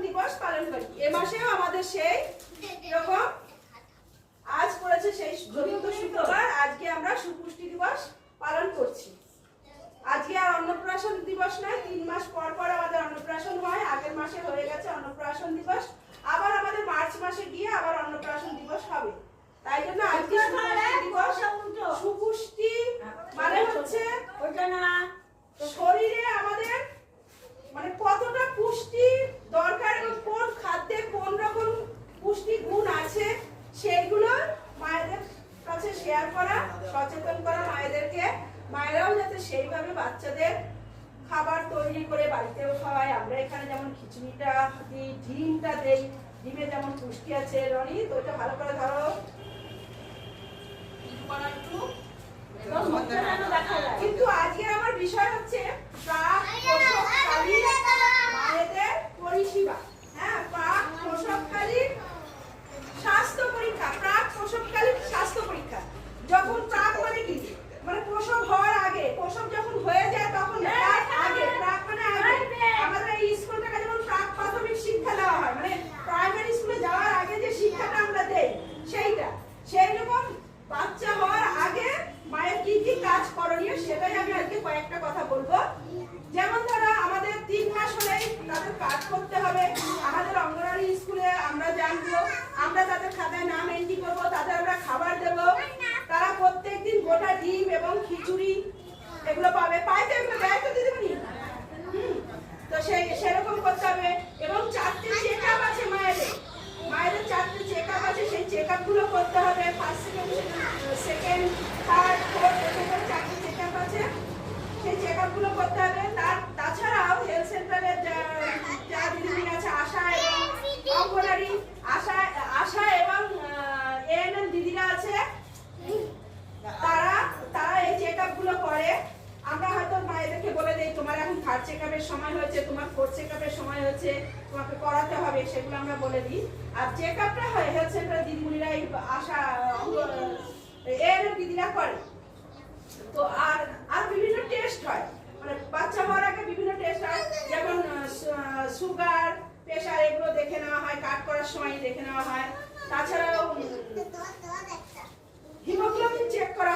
দিবস পালন করি। এ মাসেও আমাদের সেই রকম আজ পড়েছে সেই 14 শুক্রবার, আজকে আমরা সুপুষ্টি দিবস পালন করছি। আজকে আর অন্নপ্রাশন দিবস নয়, 3 মাস পর পর আমাদের অন্নপ্রাশন হয়। আগের মাসে হয়ে গেছে অন্নপ্রাশন দিবস, আবার আমাদের মার্চ মাসে গিয়ে আবার অন্নপ্রাশন দিবস হবে। তাই জন্য আজকে সুপুষ্টি দিবস। সুপুষ্টি মানে হচ্ছে শরীরে আমাদের মানে কতটা পুষ্টি দরকার এবং কোন খাদ্যে কোন রকম পুষ্টি গুণ আছে সেগুলো মায়েদের কাছে শেয়ার করা, সচেতন করা মায়েদেরকে। মায়েরাও যাতে সেইভাবে বাচ্চাদের খাবার তৈরি করে বাড়িতেও খাওয়ায়। আমরা এখানে যেমন খিচুড়িটা দিই, ডিমটা দেই, ডিমে যেমন পুষ্টি আছে। রনি তো এটা ভালো করে ধরো, কিন্তু আজকে আমার বিষয় হচ্ছে প্রাক প্রসবকালীন মায়েদের পরিষেবা। হ্যাঁ, প্রাক প্রসবকালীন স্বাস্থ্য পরীক্ষা। প্রাক প্রসবকালীন স্বাস্থ্য পরীক্ষা যখন প্রাক মানে কি, মানে প্রসব হওয়ার আগে, প্রসব যখন হয়ে যায় তখন আগে, প্রাক মানে আগে। আমাদের এই স্কুলটাকে যেমন প্রাক প্রাথমিক শিক্ষা দেওয়া হয়, মানে প্রাইমারি স্কুলে যাওয়ার আগে যে শিক্ষাটা আমরা দেই সেইটা, সেই রকম বাচ্চা হওয়ার আগে মায়ের কি কি কাজ করণীয় সেটাই আমি আজকে কয়েকটা কথা বলবো। যেমন ধরো আমাদের 3 মাস হলেই তাদের কাজ করতে হবে। আমাদের অঙ্গনওয়াড়ি স্কুলে আমরা জানবো, আমরা তাদের খাতায় নাম এন্ট্রি করবো, তাদের আমরা খাবার দেবো। তারা প্রত্যেকদিন গোটা ডিম এবং খিচুড়ি এগুলো পাবে। পাইতে এগুলো দেয় তো দিদিমণি? তো সেরকম করতে হবে। এবং 4টে চেক আপ আছে মায়েদের। মায়েদের 4টে চেক আপ আছে, সেই চেক আপ গুলো করতে হবে। ফার্স্ট সেকেন্ড থার্ড ফোর্থ এরকম 4টে চেক আপ আছে, সেই চেক আপ গুলো করতে হবে। তাছাড়াও হেলথ সেন্টারে যা দিদিমণি আছে, আশা এবং অঙ্গনওয়াড়ি আশা এবং এএনএম দিদিরা আছে, তারা এই চেক আপ গুলো করে। আমরা হয়তো মায়েদেরকে বলে দেই তোমার এখন 3rd চেক আপের সময় হয়েছে, তোমার 4th চেক আপের সময় হয়েছে, তোমাকে করাতে হবে, সেগুলো আমরা বলে দিই। আর চেক আপটা হয় হেলথ সেন্টার দিদিমণিরা, এই আশা এএনএম দিদিরা করে। তো আর বিভিন্ন টেস্ট হয়, মানে বাচ্চা হওয়ার আগে বিভিন্ন টেস্ট হয়, যেমন সুগার, প্রেশার এগুলো দেখে নেওয়া হয়, কাট করার সময় দেখে নেওয়া হয়। তাছাড়াও হিমোগ্লোবিন চেক করা